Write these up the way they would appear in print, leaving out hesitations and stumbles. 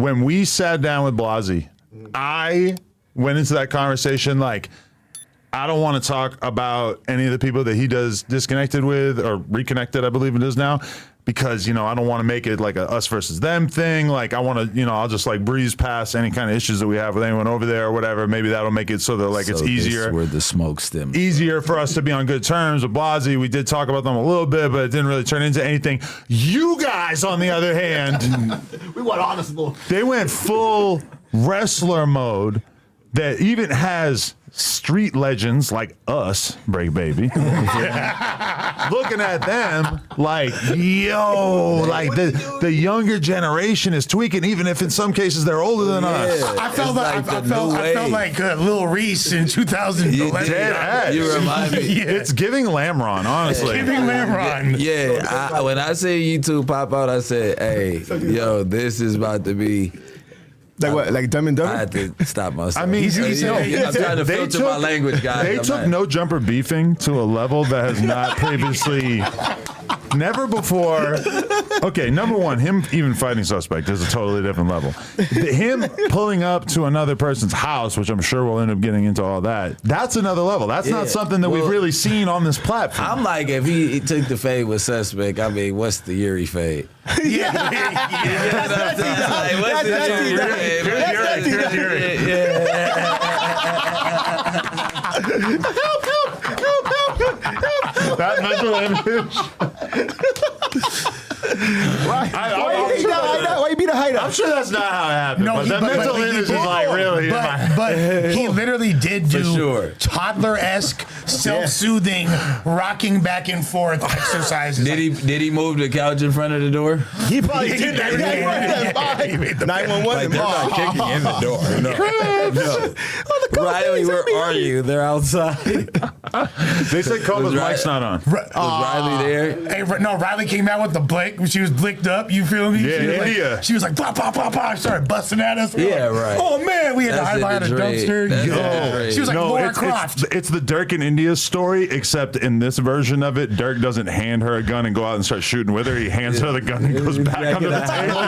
when we sat down with Blasey, I went into that conversation like, I don't want to talk about any of the people that he does disconnected with or reconnected, I believe it is now, because, I don't want to make it like a us versus them thing. Like, I want to, I'll just like breeze past any kind of issues that we have with anyone over there or whatever. Maybe that'll make it so that like it's easier. That's where the smoke stems. Easier for us to be on good terms with Blasey. We did talk about them a little bit, but it didn't really turn into anything. You guys, on the other hand, we want honest. They went full wrestler mode that even has street legends like us, Break Baby, looking at them like, yo, like the younger generation is tweaking, even if in some cases they're older than us. I felt like Lil Reese in 2011. You remind me. Yeah. It's giving Lamron, honestly. It's giving Lamron. Yeah, when I see you two pop out, I said, hey, yo, this is about to be... Like what? Like Dumb and Dumber? I had to stop myself. I mean, I'm trying to filter my language, guys. They took No Jumper beefing to a level that has not previously, never before. Okay, number one, him even fighting Suspect is a totally different level. Him pulling up to another person's house, which I'm sure we'll end up getting into all that, that's another level. That's not something that we've really seen on this platform. I'm like, if he took the fade with Suspect, I mean, what's the Yuriy fade? Yeah. Here's Yuriy. That mental image. Why you beat a hideout? I'm sure that's not how it happened. No, but that mental image is like really. But he literally did do sure. toddler-esque, self-soothing, rocking back and forth exercises. Did he move the couch in front of the door? He probably did that. 911. They're not kicking in the door. No. Riley, where are you? They're outside. They said Copa's mic's not on. Was Riley there? Hey, no, Riley came out with the blick. She was blicked up. You feel me? Yeah, India. She was like, blah, blah, blah, blah. Started busting at us. Yeah, right. Oh, man. We had to hide behind a dumpster. She was like, Laura Croft. It's the Dirk and India story, except in this version of it, Dirk doesn't hand her a gun and go out and start shooting with her. He hands her the gun and goes back under the table.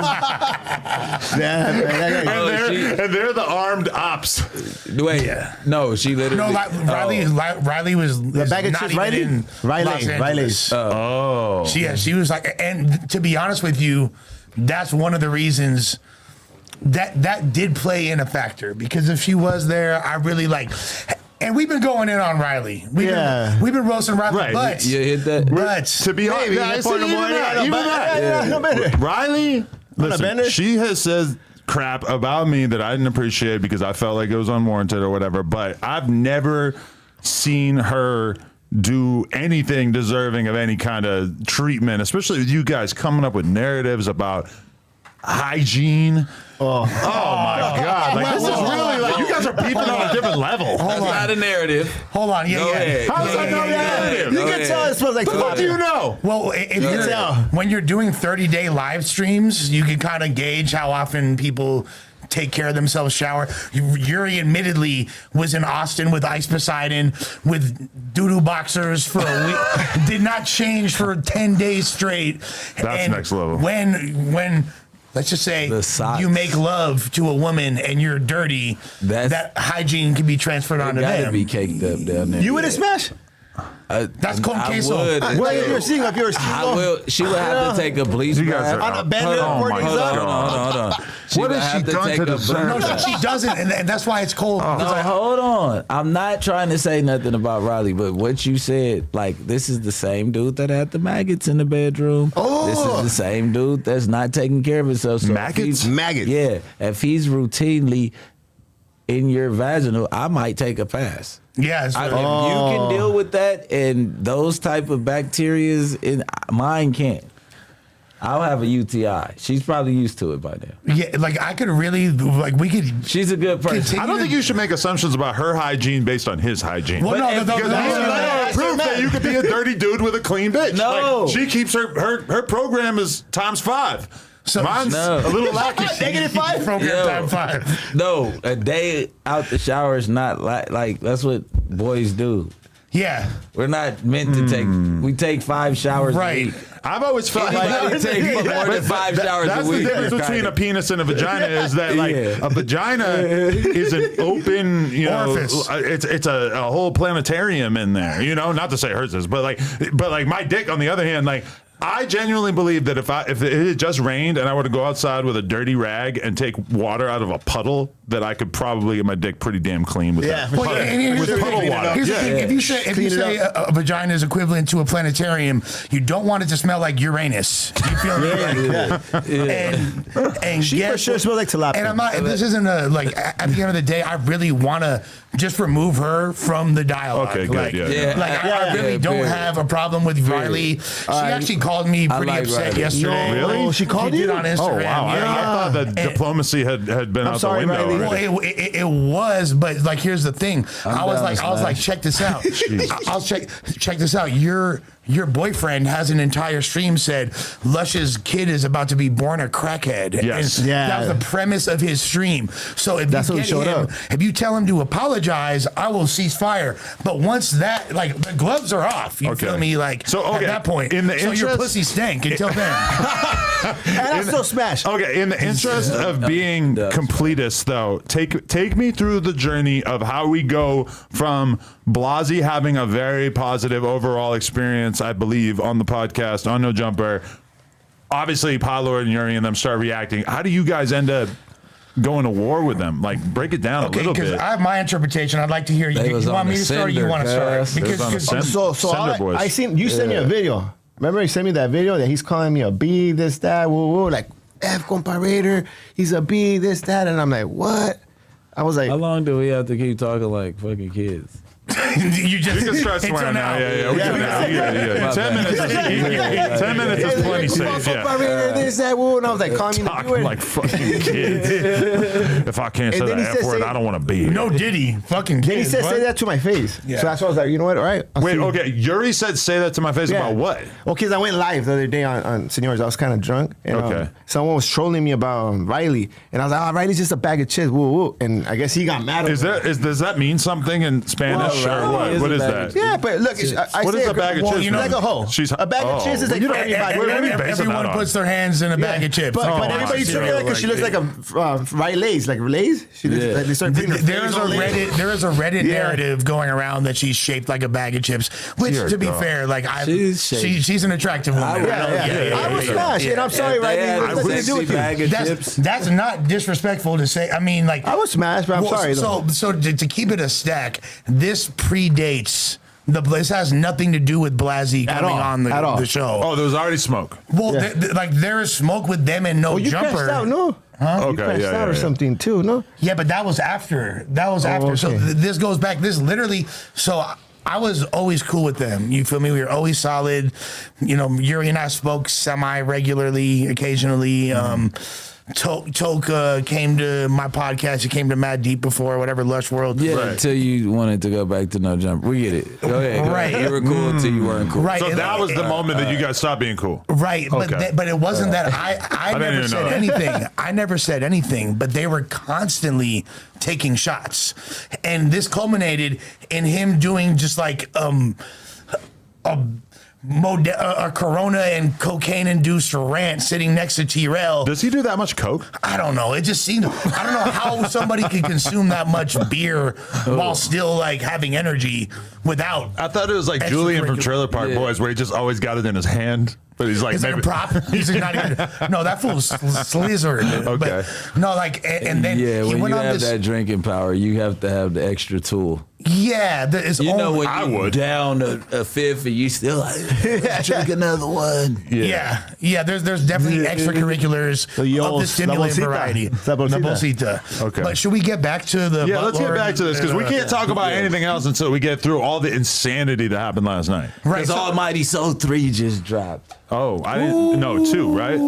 And they're the armed ops. Wait, no, she literally. No, Riley was The bag of chips, Riley. She was like, and to be honest with you, that's one of the reasons that did play in a factor, because if she was there, I really like. And we've been going in on Riley. We've been roasting Riley. Right. But you hit that. But to be honest, Riley, listen, she has said crap about me that I didn't appreciate because I felt like it was unwarranted or whatever. But I've never seen her do anything deserving of any kind of treatment, especially with you guys coming up with narratives about hygiene. Oh my God! Like this is really like you guys are beefing on a different level. That's not a narrative. Hold on, Ahead. How is that not a narrative? You can tell it smells like But what do you know? Well, when you're doing 30-day live streams, you can kind of gauge how often people take care of themselves, shower. Yuriy admittedly was in Austin with Ice Poseidon with doo-doo boxers for a week. Did not change for 10 days straight. That's next level. When let's just say you make love to a woman and you're dirty, that hygiene can be transferred onto them. Gotta be caked up down there. You wouldn't smash? That's con queso. Well, if you're seeing, She would have to take a bleach bath. On a bender, Hold on. What has she done to deserve No, she doesn't, and that's why it's cold. No, hold on. I'm not trying to say nothing about Riley, but what you said, like, this is the same dude that had the maggots in the bedroom. Oh. This is the same dude that's not taking care of himself. So Maggots? Yeah. If he's routinely in your vaginal, I might take a pass. Yeah, If you can deal with that and those type of bacterias, mine can't. I'll have a UTI. She's probably used to it by now. Yeah, like I could really, like we could. She's a good person. I don't think you should make assumptions about her hygiene based on his hygiene. Well, because that's proof that you could be a dirty dude with a clean bitch. No. Like, she keeps her program is ×5. So mine's a little lacking. -5 program ×5. No, a day out the shower is not like that's what boys do. Yeah. We're not meant to take. We take 5 showers Right. a week. I've always felt like Anybody take more than 5 showers that's a week. the difference That's between kinda- a penis and a vagina is that like Yeah. a vagina is an open, Orifice. it's a whole planetarium in there, not to say hers is, but like my dick on the other hand, like I genuinely believe that if it had just rained and I were to go outside with a dirty rag and take water out of a puddle, that I could probably get my dick pretty damn clean with that. Well, and here's With the puddle thing. water. Here's the thing. If you say a vagina is equivalent to a planetarium, you don't want it to smell like Uranus. You feel me? And She for sure smells like tilapia. And I'm not. This isn't at the end of the day, I really want to just remove her from the dialogue. Okay, good, Like, yeah. I really don't period. have a problem with Riley. She actually called me pretty like upset Riley. yesterday. No, really? She called did you? on Instagram. Oh wow! I thought that diplomacy had been out sorry, the window. Riley. already. Well, it was, but like, here's the thing. I was down to like, smash. check this out. I'll check this out. Your boyfriend has an entire stream said Lush's kid is about to be born a crackhead. Yes. And Yeah. that was the premise of his stream. So if That's you when get he showed him, up. if you tell him to apologize, I will cease fire. But once that, like, the gloves are off, you Okay. feel me? Like, So, at okay, that point, in the so your interest- pussy stank until then. And I still smash. Okay, in the interest of being completist, though, take me through the journey of how we go from Blasey having a very positive overall experience, I believe, on the podcast, on No Jumper. Obviously, Potlord and Yuriy and them start reacting. How do you guys end up going to war with them? Like, break it down a Okay, little because bit. I have my interpretation. I'd like to hear you. They You was want on me the to start or you sender, want to start? cuz. They was on the sender. So Sender boys. I seen you sent me a video. Remember, you sent me that video that he's calling me a B, this, that, woo, woo, like F Compa Raidher. He's a B, this, that, and I'm like, what? I was like, How long do we have to keep talking like fucking kids? you just You can start until swearing now. Yeah, we Yeah, can we now. can. Yeah. My 10 bad. minutes. 10 minutes is plenty safe. Compa Yeah. Raidher, this, that, woo, and I was like, calling me the B Talking word. like fucking kids. If I can't say And then the he F said, word, say- I don't want to be here. no Diddy, fucking Then he kids. said, what? say that to my face. Yeah. So that's why I was like, you know what? All right. I'll Wait, see. okay. Yuriy said say that to my face about what? Well, because I went live the other day on Seniors. I was kind of drunk. And, Okay. someone was trolling me about Riley. And I was like, oh, Riley's just a bag of chips. Woo, woo. And I guess he got mad at me. Does that mean something in Spanish Well, or what? Riley is What a is bag that? of Yeah, but look, I What say is a bag of well, chips? you know, mean? like a hoe. She's A bag of chips is like you for know, everybody. what are we basing that Everyone on? puts their hands in a bag of chips. But Oh, everybody I treat her see. like because she looks like a Riley's, like Riley's. She looks, Yeah. like they start putting her There face is a on it. Reddit Yeah. narrative going around that she's shaped like a bag of chips. Which, Dear to be God. fair, like she's an attractive woman. Yeah. I was smashed, and I'm sorry, If they Riley. had What's a nothing to do sexy with you? bag of chips. That's not disrespectful to say. I mean, like I was smashed, but I'm sorry. though. So to keep it a stack, this predates. This has nothing to do with Blasey At coming all. on At all. the show. Oh, there was already smoke. Well, Yeah. like there is smoke with them and no Oh, you jumper. crashed out, no? Huh? You Okay, crashed yeah, out or yeah. something too, no? Yeah, but that was after. So okay. this goes back. This literally. So I was always cool with them. You feel me? We were always solid. You know, Yuriy and I spoke semi regularly, occasionally. Toke came to my podcast. He came to Mad Deep before, whatever, Lush World. Yeah, Right. until you wanted to go back to No Jumper. We get it. Go ahead. Right. You were cool until you weren't cool. Right. So and- that was the moment that you guys stopped being cool. Right, Okay. but it wasn't that I didn't never even said know that. anything. I never said anything, but they were constantly taking shots, and this culminated in him doing just like a Corona and cocaine induced rant sitting next to T-Rail. Does he do that much coke? I don't know. It just seemed. I don't know how somebody could consume that much beer while still like having energy without. I thought it was like Julian from Extracurricular. Trailer Park Yeah. Boys, where he just always got it in his hand. But he's like, Is that a maybe- prop? He's not even. No, that fool's slizzard. Okay. But, no, like, and then Yeah, he when went you on have this. that drinking power, you have to have the extra tool. Yeah, it's You know when I you would. down a fifth and you still like, let's drink another one. Yeah. There's definitely extracurriculars of the stimulant la bolsita. variety. La bolsita. La bolsita. Okay. But should we get back to the? Yeah, let's get Potlord? back to this because we can't talk about anything else until we get through all the insanity that happened last night. Right. Because So, Almighty Soul 3 just dropped. Oh, I didn't. No, 2, right?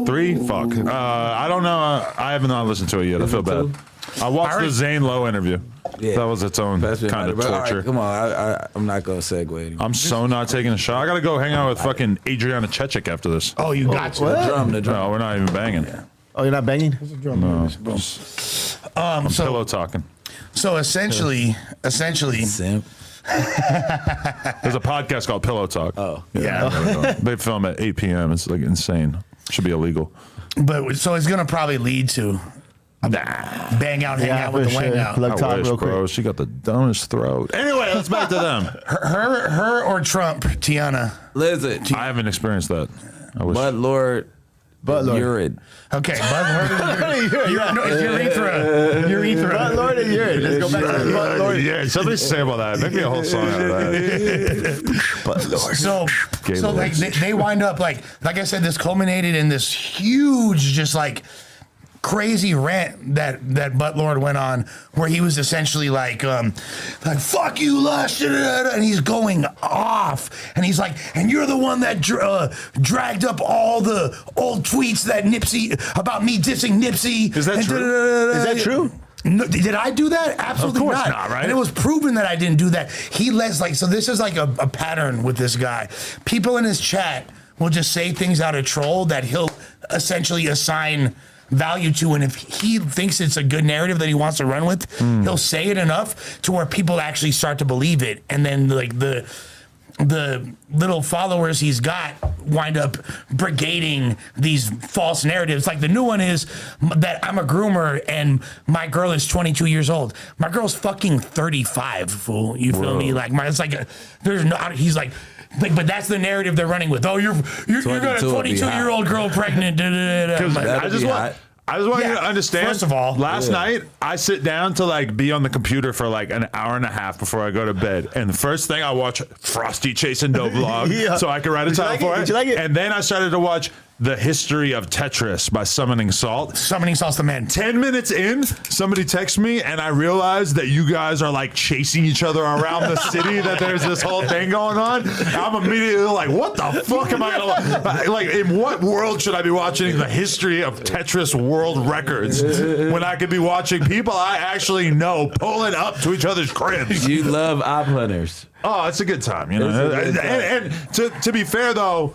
3. Fuck. I don't know. I haven't not listened to it yet. I feel bad. I watched the Zane Lowe interview. Yeah. That was its own kind of But, all torture. right, come on, I'm not gonna segue anymore. I'm so not taking a shot. I gotta go hang out with fucking Adriana Chechik after this. oh, you got to. The drum. No, we're not even banging. Oh, you're not banging? I'm So pillow talking. essentially, Simp. There's a podcast called Pillow Talk. Oh. Yeah. They film at 8 p.m. It's like insane. Should be illegal. But so it's gonna probably lead to bang out, hang out with the wang out. Plug talk real bro. quick. She got the dumbest throat. Anyway, let's back to them. Her or Trump, Tiana. Listen, I haven't experienced that. I wish. Butlord, Yuriy. Okay, urethra. Lord and Yuriy. Let's go back to the Lord. Yeah, something to say about that. Make me a whole song out of that. So like they wind up like I said, this culminated in this huge, just like crazy rant that Potlord went on, where he was essentially like fuck you, Lush, and he's going off, and he's like, and you're the one that dragged up all the old tweets that Nipsey about me dissing Nipsey. Is that true? Is that true? No, did I do that? Absolutely Of course not, right? And it was proven that I didn't do that. He lets so this is like a pattern with this guy. People in his chat will just say things out of troll that he'll essentially assign value to, and if he thinks it's a good narrative that he wants to run with, he'll say it enough to where people actually start to believe it, and then like the little followers he's got wind up brigading these false narratives. Like the new one is that I'm a groomer and my girl is 22 years old. My girl's fucking 35, fool. You feel me? Like there's no. He's like, but that's the narrative they're running with. Oh, you got a 22-year-old girl pregnant. I just want you to understand. First of all, last night I sit down to like be on the computer for like an hour and a half before I go to bed, and the first thing I watch Frosty Chasing Doe vlog, so I can write a title for it. Did you like it? And then I started to watch The History of Tetris by Summoning Salt. Summoning Salt's the man. 10 minutes in, somebody texts me, and I realized that you guys are like chasing each other around the city, that there's this whole thing going on. I'm immediately like, what the fuck am I gonna like? In what world should I be watching The History of Tetris World Records when I could be watching people I actually know pulling up to each other's cribs? You love op hunters. Oh, it's a good time, you know. And to be fair though,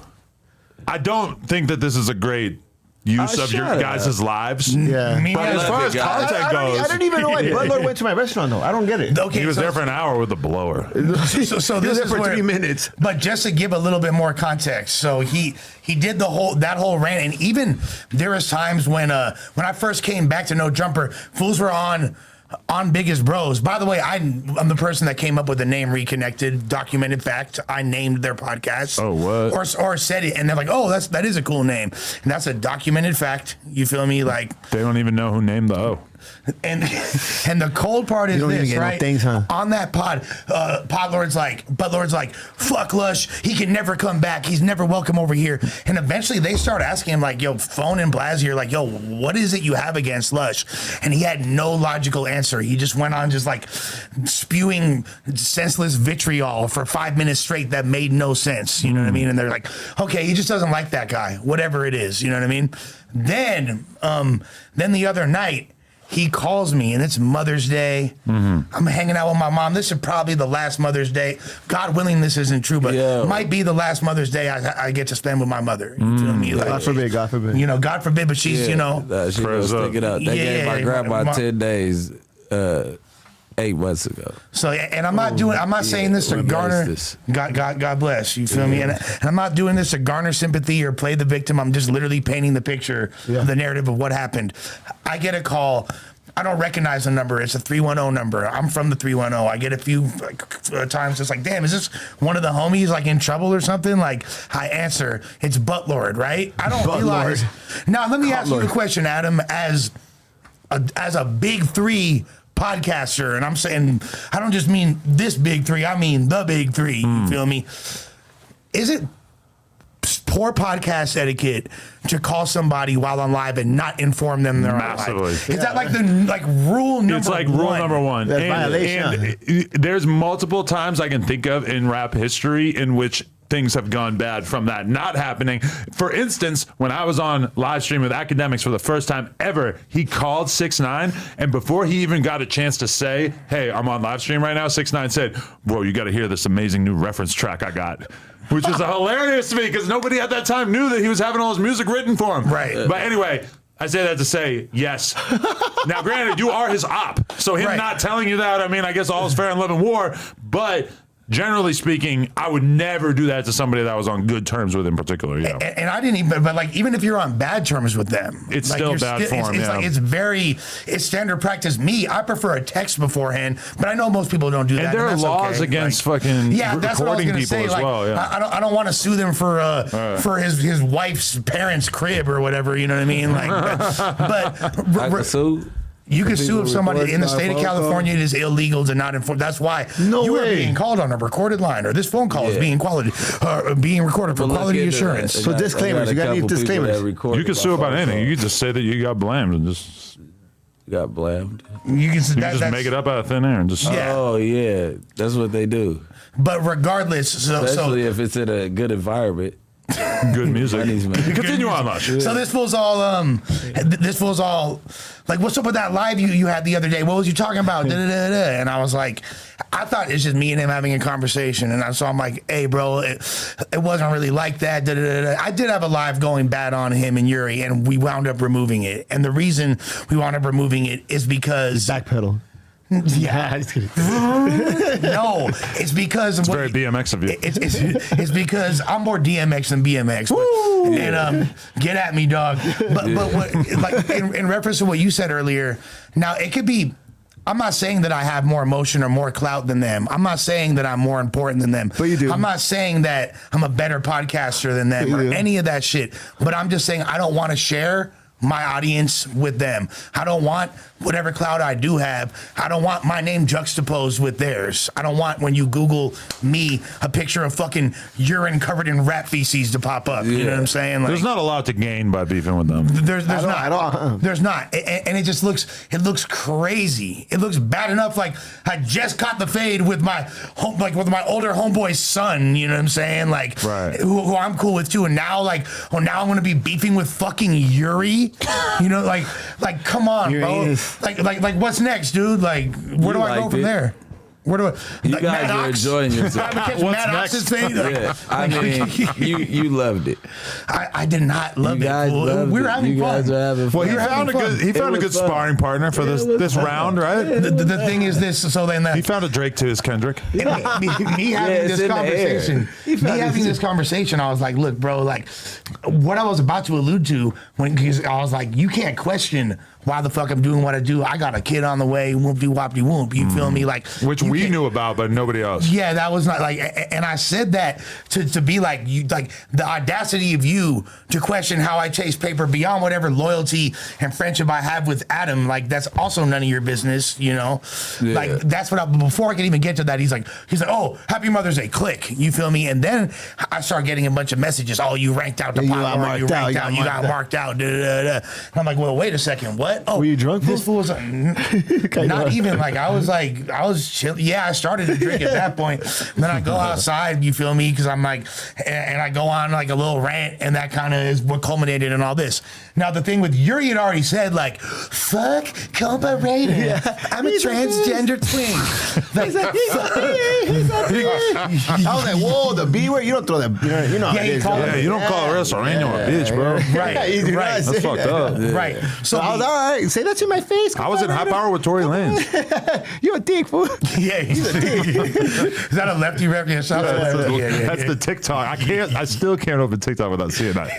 I don't think that this is a great use of your guys' lives. Yeah. But as far as content goes, I don't even know why Potlord went to my restaurant though. I don't get it. Okay, he was there for an hour with the blower. So He was this there is for where, 3 minutes. But just to give a little bit more context, so he did that whole rant, and even there was times when I first came back to No Jumper, fools were on Biggest Bros. By the way, I'm the person that came up with the name Reconnected. Documented fact. I named their podcast. Oh, what? Or said it, and they're like, "Oh, that is a cool name," and that's a documented fact. You feel me? Like They don't even know who named the O. And the cold part is don't even this, get no right? things, huh? On that pod, Potlord's like, fuck Lush. He can never come back. He's never welcome over here. And eventually they start asking him, like, yo, Phone and Blasio, like, yo, what is it you have against Lush? And he had no logical answer. He just went on just like spewing senseless vitriol for 5 minutes straight that made no sense. You know what I mean? And they're like, okay, he just doesn't like that guy, whatever it is. You know what I mean? Then the other night, he calls me, and it's Mother's Day. I'm hanging out with my mom. This is probably the last Mother's Day. God willing, this isn't true, but might be the last Mother's Day I get to spend with my mother. You feel me? Like, God forbid, God forbid. You know, God forbid, but she's, you know. She was sticking up. They gave my grandma 10 days 8 months ago. So, and I'm not saying this to garner, God bless, you feel me? And I'm not doing this to garner sympathy or play the victim. I'm just literally painting the picture of the narrative of what happened. I get a call. I don't recognize the number. It's a 310 number. I'm from the 310. I get a few times. It's like, damn, is this one of the homies like in trouble or something? Like, I answer. It's Potlord, right? I don't realize. Now, let me ask you a question, Adam. As a big three podcaster, and I'm saying, I don't just mean this big three. I mean the big three. You feel me? Is it poor podcast etiquette to call somebody while on live and not inform them they're on live? Is that like the rule number one? It's like rule number one. That's violation. And there's multiple times I can think of in rap history in which things have gone bad from that not happening. For instance, when I was on live stream with Academics for the first time ever, he called 6ix9ine, and before he even got a chance to say, hey, I'm on live stream right now, 6ix9ine said, bro, you got to hear this amazing new reference track I got. Which was hilarious to me because nobody at that time knew that he was having all his music written for him. Right. But anyway, I say that to say yes. Now, granted, you are his op, so him not telling you that, I mean, I guess all is fair in love and war, but generally speaking, I would never do that to somebody that I was on good terms with in particular. Yeah. And I didn't even, but like, even if you're on bad terms with them, it's like, still bad form. It's like, it's standard practice. Me, I prefer a text beforehand, but I know most people don't do that. And there are laws against fucking that's what I was recording gonna people say. as Like, well. Yeah. I don't want to sue them for his wife's parents' crib or whatever. You know what I mean? Like, but you can sue if somebody in the state of California, it is illegal to not inform. That's why you are being called on a recorded line, or this phone call is being recorded for quality assurance. So disclaimers. You got to need disclaimers. You can sue about anything. You can just say that you got blamed and just. Got blamed. You can just make it up out of thin air and just. Oh yeah, that's what they do. But regardless, especially if it's in a good environment. Good music. Continue on, Lush. So this fool's all like, what's up with that live you had the other day? What was you talking about? And I was like, I thought it's just me and him having a conversation. And so I'm like, hey, bro, it wasn't really like that. I did have a live going bad on him and Yuriy, and we wound up removing it. And the reason we wound up removing it is because backpedal. Yeah, no, it's because it's very BMX of you. It's because I'm more DMX than BMX. And get at me, dog. But what, like in reference to what you said earlier, now it could be. I'm not saying that I have more emotion or more clout than them. I'm not saying that I'm more important than them. But you do. I'm not saying that I'm a better podcaster than them or any of that shit. But I'm just saying I don't want to share my audience with them. I don't want whatever clout I do have. I don't want my name juxtaposed with theirs. I don't want when you Google me a picture of fucking urine covered in rat feces to pop up. You know what I'm saying? Like, there's not a lot to gain by beefing with them. There's not. There's not. And it just looks crazy. It looks bad enough. Like I just caught the fade with my with my older homeboy's son. You know what I'm saying? Like who I'm cool with too. And now now I'm gonna be beefing with fucking Yuriy. You know, like come on, bro. Like what's next, dude? Like where do I go from there? Where do I? You guys are enjoying yourself. What's next? Yeah, I mean, you loved it. I did not love it. We were having fun. Well, he found a good sparring partner for this round, right? The thing is this. So then he found a Drake to his Kendrick. Me having this conversation. Me having this conversation. I was like, look, bro. Like what I was about to allude to because I was like, you can't question why the fuck I'm doing what I do. I got a kid on the way, whoop-de-wop-de-whoop. You feel me? Like which we knew about, but nobody else. Yeah, that was not like, and I said that to be like you, like the audacity of you to question how I chase paper beyond whatever loyalty and friendship I have with Adam. Like that's also none of your business, you know. Yeah. Like that's what. Before I could even get to that, he's like, oh, Happy Mother's Day, click. You feel me? And then I start getting a bunch of messages. Oh, you ranked out the Potlord. You got marked out. And I'm like, well, wait a second, what? Oh, were you drunk? This fool was not even like I was chill. Yeah, I started to drink at that point. And then I go outside, you feel me? Because I'm like, and I go on like a little rant, and that kind of is what culminated in all this. Now the thing with Yuriy had already said like, fuck Compa Raidher. Yeah. I'm a transgender twin. Like, I was like, whoa, the B word. You don't throw that. You know. Yeah, you don't call a Resorano a bitch, bro. Right. That's fucked up. Right. So I was all right. Say that to my face. I was in high power with Tory Lanez. You a dick, fool. Yeah, he's a dick. Is that a lefty reference? That's the TikTok. I still can't open TikTok without seeing that.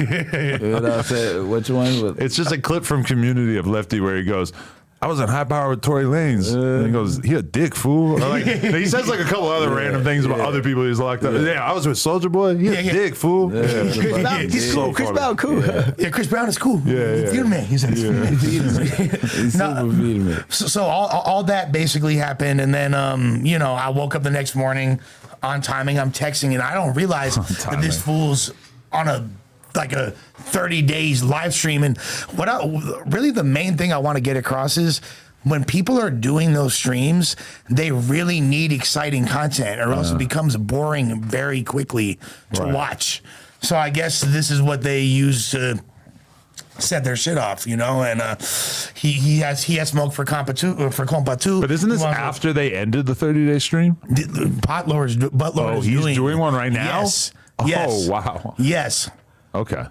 Which one? It's just a clip from Community of Lefty where he goes, I was in high power with Tory Lanez. And he goes, he a dick, fool. Or like, he says like a couple other random things about other people he's locked up. Yeah, I was with Soulja Boy. He a dick, fool. He's cool. Chris Brown, cool. Yeah, Chris Brown is cool. Yeah. Feed me. He said, So all that basically happened. And then, I woke up the next morning on timing. I'm texting, and I don't realize that this fool's on a 30 days live stream. And really the main thing I want to get across is when people are doing those streams, they really need exciting content or else it becomes boring very quickly to watch. So I guess this is what they use to set their shit off, and he has smoked for Compa too. But isn't this after they ended the 30-day stream? Potlord is doing one right now? Yes. Oh, wow. Yes. Okay.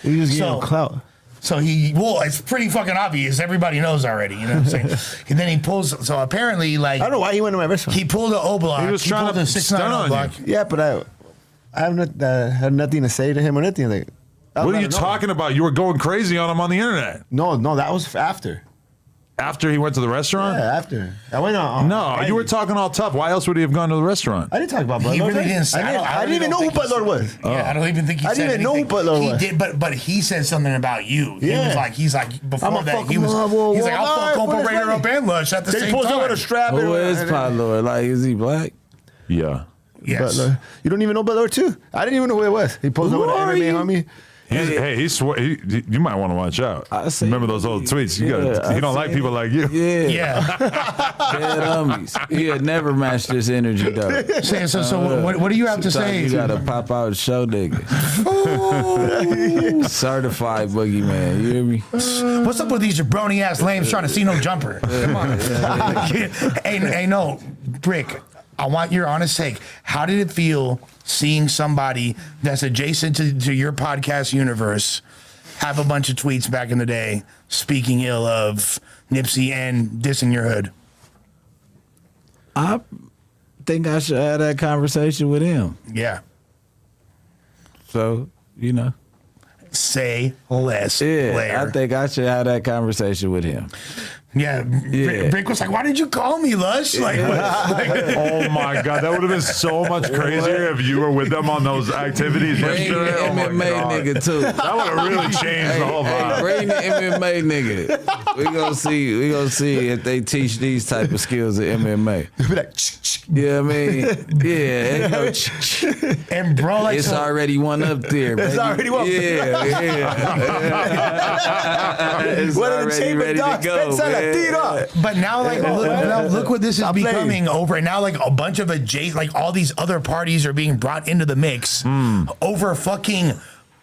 You just getting clout. So it's pretty fucking obvious. Everybody knows already. You know what I'm saying? And then he pulls. So apparently, like, I don't know why he went to my restaurant. he pulled an O block. He was trying pulled to a stun 6'9" on O block. Yeah, but I have had nothing to say to him or anything. Like, What are you talking about? You were going crazy on him on the internet No, that was after. after he went to the restaurant. Yeah, after. I went on. No, you were talking all tough. Why else would he have gone to the restaurant? I didn't talk about Potlord. He really didn't say. I didn't even know who Potlord was. Yeah, I don't even think he I said didn't even know who anything. Potlord He was. did, but he said something about you. Yeah. He's like before I'ma that fuck he him was. up, whoa, He's whoa, like, I'll fuck nah, Compa, fuck Raidher his up and Lush at the Then same he pulls time. up with a strap. Who is Potlord? Like, is he black? Yeah. Yes. Potlord. You don't even know Potlord too. I didn't even know who it was. He pulls up with Who an are MMA you? homie. You might want to watch out. I see. Remember those old tweets? You don't like people like you. Yeah. Yeah. Dead homies. He had never matched this energy though. So what do you have to say? You gotta pop out and show nigga. Certified boogeyman. You hear me? What's up with these jabroni ass lames trying to see no jumper? Come on. Hey, no, Brick. I want your honest take. How did it feel seeing somebody that's adjacent to your podcast universe have a bunch of tweets back in the day speaking ill of Nipsey and dissing your hood? I think I should have that conversation with him. Yeah. So, you know. Say less. Yeah, player. I think I should have that conversation with him. Yeah. Brick was like, why did you call me, Lush? Like, Oh my God, that would have been so much crazier if you were with them on those activities Bring the yesterday. Oh my MMA God. nigga too. That would have really changed the whole vibe. Bring the MMA nigga. We gonna see if they teach these type of skills at MMA. Be like, Yeah, I mean, yeah. and bro, like, It's so- already one up there. It's baby. already one. Yeah. It's What are the already chamber ready to dogs? go. Pensa la man. tira. But now, like, look what this is Stop playing. becoming over. And now, like, a bunch of like, all these other parties are being brought into the mix over fucking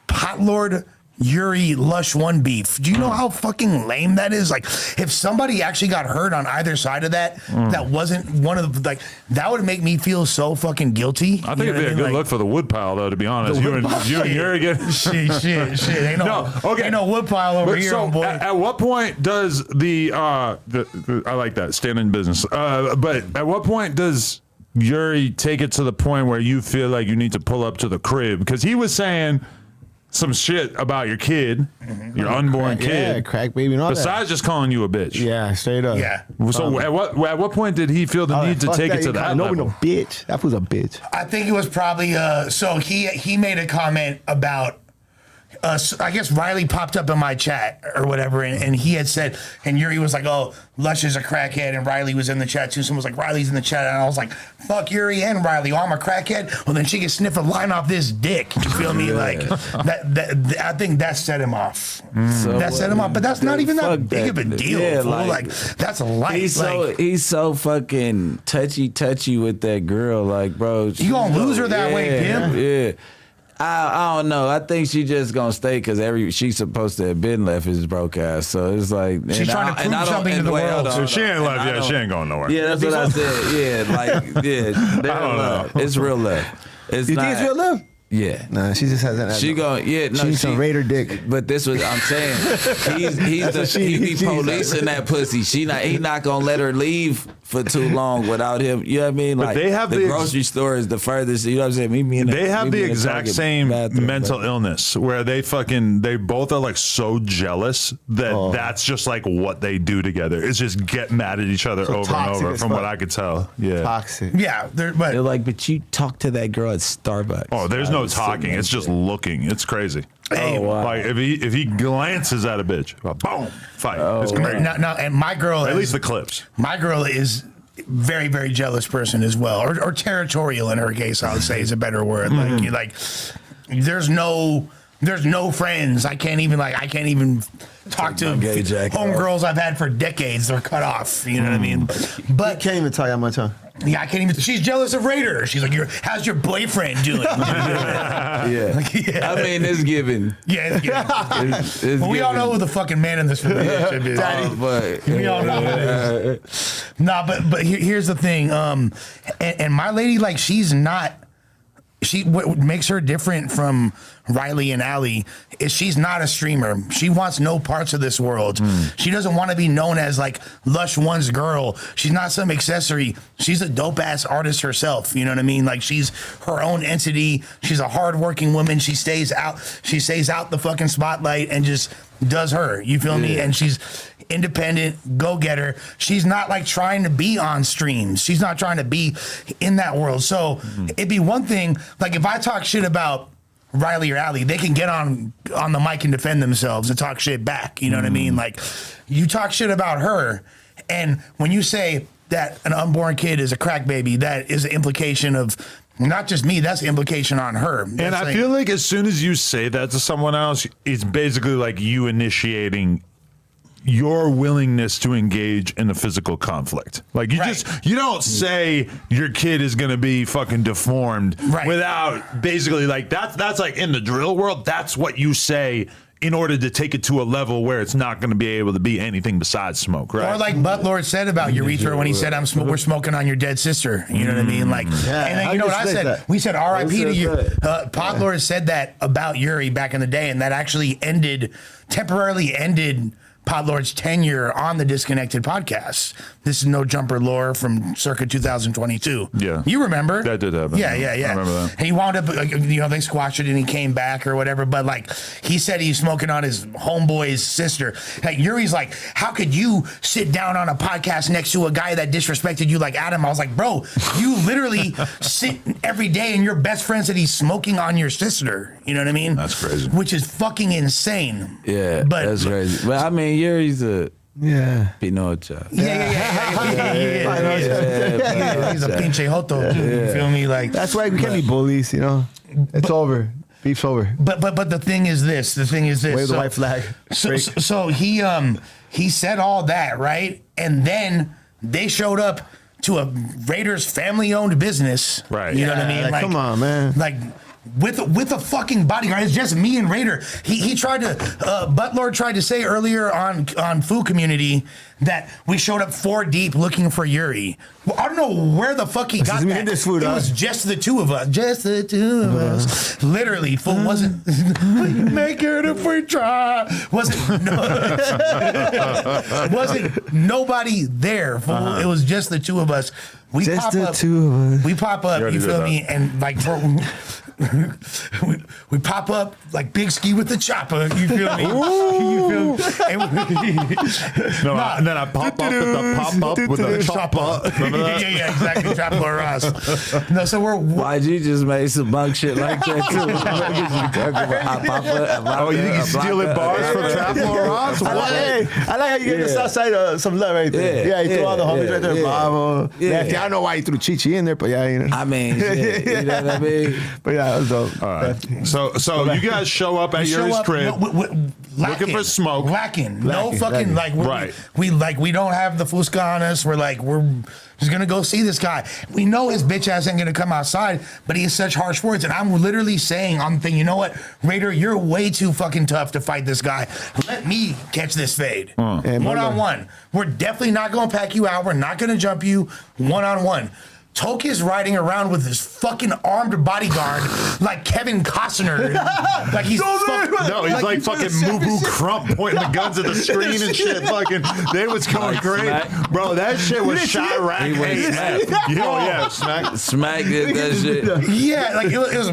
Potlord, Yuriy, Lush 1 beef. Do you know how fucking lame that is? Like, if somebody actually got hurt on either side of that, that wasn't one of the, like, that would make me feel so fucking guilty. I think it'd be a good look for the woodpile, though. To be honest, you and Yuriy get Shit. Ain't no woodpile over But here, so boy. at what point does the I like that, stand in business. But at what point does Yuriy take it to the point where you feel like you need to pull up to the crib? Because he was saying some shit about your kid, your unborn Yeah, kid. crack baby and all that. Besides just calling you a bitch. Yeah, straight up. Yeah. So at what point did he feel the need to take it to that No, level? no, bitch. That was a bitch. I think it was probably so he made a comment about I guess Riley popped up in my chat or whatever, and he had said, and Yuriy was like, "Oh, Lush is a crackhead," and Riley was in the chat too. Someone was like, "Riley's in the chat," and I was like, "Fuck Yuriy and Riley. Oh, I'm a crackhead." Well, then she can sniff a line off this dick. You feel me? Like that. I think that set him off. That set him off, but that's not even that Fuck big of a that. deal. Yeah, fool. like, Like that's light. He's so fucking touchy with that girl. Like, bro, You gonna lose her that way, Pim? Yeah. I don't know. I think she just gonna stay because she's supposed to have been left his broke ass. So it's like She's trying to prove something to the world. So she ain't left yet. She ain't going nowhere. Yeah, that's what I said. Yeah, like I don't know. It's real love. It's You not, think it's real love? Yeah. Nah, she just hasn't. She going, she needs some Raidher dick. But this was I'm saying. He be policing that pussy. He not gonna let her leave for too long without him. You know what I mean? But Like they have the the grocery store is the furthest. You know what I'm saying? Meet me in the, They have meet the me in the exact Target same bathroom, mental but- illness where they both are like so jealous that that's just like what they do together. It's just get mad at each other So over and toxic over as from fuck. what I could tell. Yeah. Toxic. Yeah, They're like, but you talk to that girl at Starbucks. Oh, there's I no was sitting talking. there It's just saying, looking. It's crazy. Hey, wow. Like if he glances at a bitch, boom, fight. It's crazy. now, and my girl, At least the clips. my girl is very, very jealous person as well, or territorial in her case. I would say is a better word. Like there's no friends. I can't even talk to gay jacket homegirls I've had for decades. They're cut off. You know what I mean? But Can't even talk that much, huh? yeah, I can't even. She's jealous of Raidher. She's like, how's your boyfriend doing? Yeah. Yeah. I mean, it's given. Yeah, It's well, we all given. know who the fucking man in this relationship is. But We all know who it is. Nah, but here's the thing. And my lady, like, she's not what makes her different from Riley and Allie is she's not a streamer. She wants no parts of this world. She doesn't want to be known as like Lush One's girl. She's not some accessory. She's a dope ass artist herself. You know what I mean? Like she's her own entity. She's a hardworking woman. She stays out the fucking spotlight and just does her. You feel me? And she's independent, go-getter. She's not like trying to be on streams. She's not trying to be in that world. So it'd be one thing, like if I talk shit about Riley or Allie, they can get on the mic and defend themselves and talk shit back. You know what I mean? Like you talk shit about her, and when you say that an unborn kid is a crack baby, that is an implication of not just me, that's the implication on her. And I feel like as soon as you say that to someone else, it's basically like you initiating your willingness to engage in a physical conflict. Like you don't say your kid is going to be fucking deformed without basically like that's like in the drill world. That's what you say in order to take it to a level where it's not going to be able to be anything besides smoke, right? Or like Potlord said about Urethra when he said, we're smoking on your dead sister. You know what I mean? Like, and then you know what I said? That? We said R.I.P. to you. Potlord said that about Yuriy back in the day, and that actually temporarily ended Potlord's tenure on the Disconnected podcast. This is No Jumper lore from circa 2022. Yeah. You remember? That did happen. Yeah. I remember that. And he wound up, they squashed it and he came back or whatever. But like, he said he's smoking on his homeboy's sister. Like, Yuri's like, how could you sit down on a podcast next to a guy that disrespected you like Adam? I was like, bro, you literally sit every day and your best friend said he's smoking on your sister. You know what I mean? That's crazy. Which is fucking insane. Yeah, that's crazy. But I mean, Yuri's a Pinocha. Yeah. He's a pinche joto. You feel me? Like that's why we can't be bullies. You know, it's over. Beef's over. But the thing is this. Wave the white flag. So he said all that, right? And then they showed up to a Raiders family-owned business. Right. You know what I mean? Like, come on, man. Like with a fucking bodyguard. It's just me and Raidher. He tried to Potlord tried to say earlier on Food Community that we showed up 4 deep looking for Yuriy. Well, I don't know where the fuck he got that. This food, it was just the two of us. Just the two of us. Literally, fool wasn't make it if we try. Wasn't nobody there, fool. It was just the two of us. We just pop the up. two of us. We pop up. You feel me? And like we pop up like Big Ski with the chopper. You feel me? You feel me? And then I pop up with the pop up with the chopper. Remember that? Yeah, exactly. Chopper Ross. No, so YG just made some bunk shit like that too. Oh, you think he's stealing bars from Trapper Ross? I like how you get the south side some love right there. Yeah, he threw all the homies right there. Bravo. Yeah, I don't know why he threw Chi-Chi in there, but yeah, you know. I mean, shit, you know what I mean? But yeah, that was dope. All right. So you guys show up at Yuri's crib looking for smoke. Lacking. No fucking right. We don't have the Fusca on us. We're just gonna go see this guy. We know his bitch ass ain't gonna come outside, but he has such harsh words. And I'm literally saying on the thing, you know what, Raidher, you're way too fucking tough to fight this guy. Let me catch this fade. One-on-one. We're definitely not gonna pack you out. We're not gonna jump you one-on-one. Toke is riding around with his fucking armed bodyguard like Kevin Costner. Like he's he's like fucking Mubu Crump pointing the guns at the screen and shit. Fucking, they was going great. Smack. Bro, that shit was Chirac. Smack did that shit. Yeah, like it was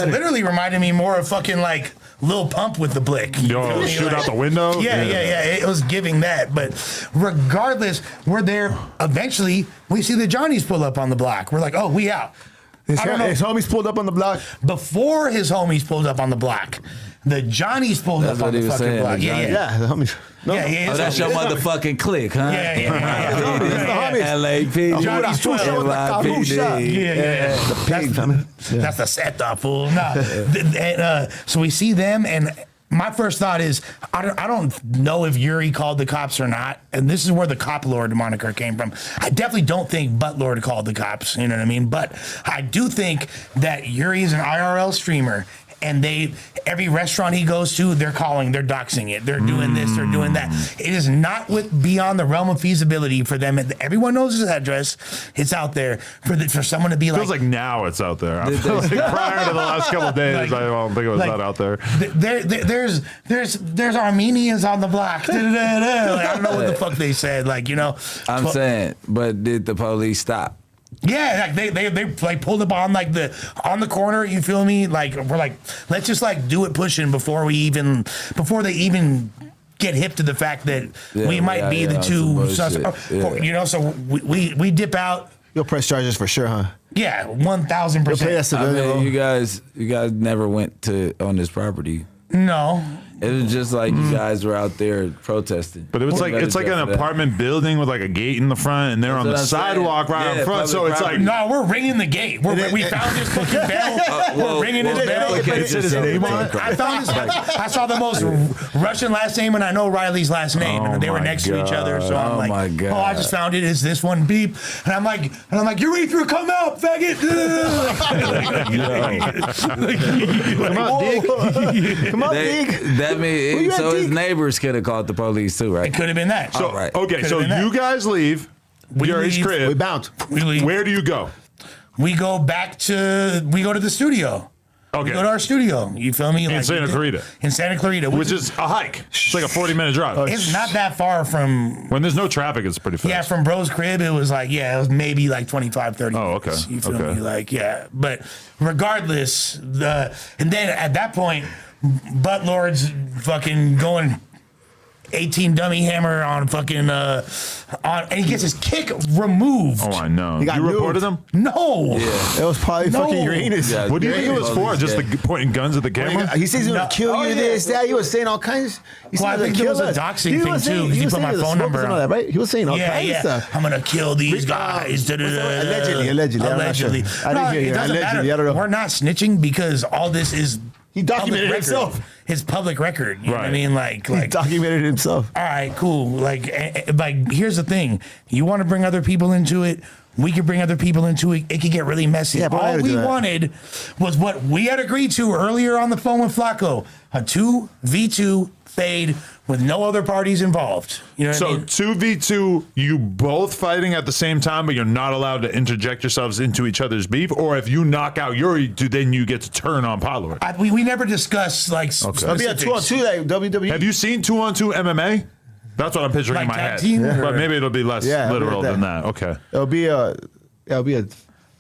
literally reminding me more of fucking like Lil Pump with the blick. Yo, shoot out the window? Yeah. It was giving that. But regardless, we're there. Eventually, we see the Johnnies pull up on the block. We're like, oh, we out. His homies pulled up on the block. Before his homies pulled up on the block, the Johnnies pulled up on the fucking block. Yeah, the homies. Oh, that's your motherfucking clique, huh? Yeah. LAP. Johnny's 12. That's the setup, fool. No. So we see them, and my first thought is, I don't know if Yuriy called the cops or not, and this is where the Cop Lord moniker came from. I definitely don't think Potlord called the cops, you know what I mean? But I do think that Yuriy is an IRL streamer, and every restaurant he goes to, they're doxing it, they're doing this, they're doing that. It is not beyond the realm of feasibility for them. Everyone knows his address. It's out there for someone to be Feels like now it's out there. I feel like prior to the last couple of days, I don't think it was that out there. There's Armenians on the block. Like, I don't know what the fuck they said. Like, you know, I'm saying, but did the police stop? Yeah, like they like pulled up on on the corner. You feel me? Like we're like, let's just like do it pushing before they even get hip to the fact that we might be the two suspects. You know, so we dip out. You'll press charges for sure, huh? Yeah, 1,000%. I mean, you guys never went on this property. No. It was just like you guys were out there protesting. But it was it's like an apartment building with like a gate in the front, and they're on the sidewalk right in front. So it's like, no, we're ringing the gate. We found this fucking bell. We're ringing his bell. I found his. I saw the most Russian last name, and I know Riley's last name, and they were next to each other. So I'm like, oh, I just found it. Is this one beep? And I'm like, Yuriy, come out, faggot. Come on, Dick. Come on, Dick. That means his neighbors could have called the police too, right? It could have been that. So okay, so you guys leave. Yuri's crib. We bounce. We leave. Where do you go? We go to the studio. Okay. We go to our studio. You feel me? In Santa Clarita. In Santa Clarita. Which is a hike. It's like a 40-minute drive. It's not that far from... When there's no traffic, it's pretty fast. Yeah, from Bro's crib, it was like, it was maybe like 25, 30 minutes. Okay. You feel me? Like, yeah. But regardless, and then at that point, Potlord's fucking going 18 dummy hammer on fucking and he gets his kick removed. Oh, I know. You reported him? No. Yeah. It was probably fucking Uranus. Yeah, what do you think it was for? Just the pointing guns at the camera? He says he's gonna kill you, this, that. He was saying all kinds. I think it was a doxing thing too, because he put my phone number on. All that, right? He was saying all kinds of stuff. I'm gonna kill these guys. Allegedly. I didn't hear Allegedly. I don't know. We're not snitching because all this is he documented himself. His public record. You know what I mean? Like he documented himself. All right, cool. Like here's the thing. You want to bring other people into it? We could bring other people into it. It could get really messy. Yeah, all we wanted was what we had agreed to earlier on the phone with Flacco. A 2v2 fade with no other parties involved. You know what I mean? 2v2, you both fighting at the same time, but you're not allowed to interject yourselves into each other's beef? Or if you knock out Yuriy, then you get to turn on Potlord? We never discussed like It'll be a 2-on-2 like WWE. Have you seen 2-on-2 MMA? That's what I'm picturing in my head. But maybe it'll be less literal than that. Okay. It'll be a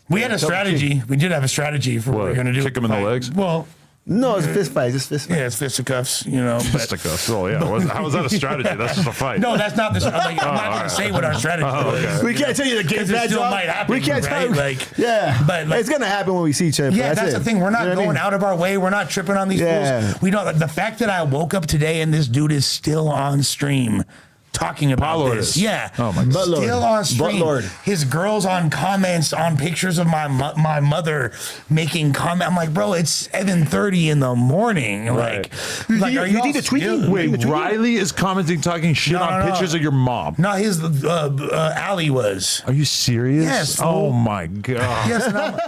We had a strategy. We did have a strategy for what we were going to do. Kick him in the legs? Well, no, it's fist fight. It's fist fight. Yeah, it's fisticuffs, you know. Fisticuffs. Oh, yeah. How is that a strategy? That's just a fight. No, that's not the strategy. I'm not going to say what our strategy is. Okay. We can't tell you the game. It still might happen. We can't tell you. Like, yeah. But like, it's going to happen when we see each other. Yeah, that's the thing. We're not going out of our way. We're not tripping on these fools. We don't. The fact that I woke up today and this dude is still on stream talking about this. Yeah. Oh my God. Still on stream. His girls on comments on pictures of my mother making comment. I'm like, bro, it's 7:30 in the morning. Right. Like, are you need to tweet me? Wait, Riley is commenting, talking shit on pictures of your mom. No, his Allie was. Are you serious? Yes. Oh my God. Yes, and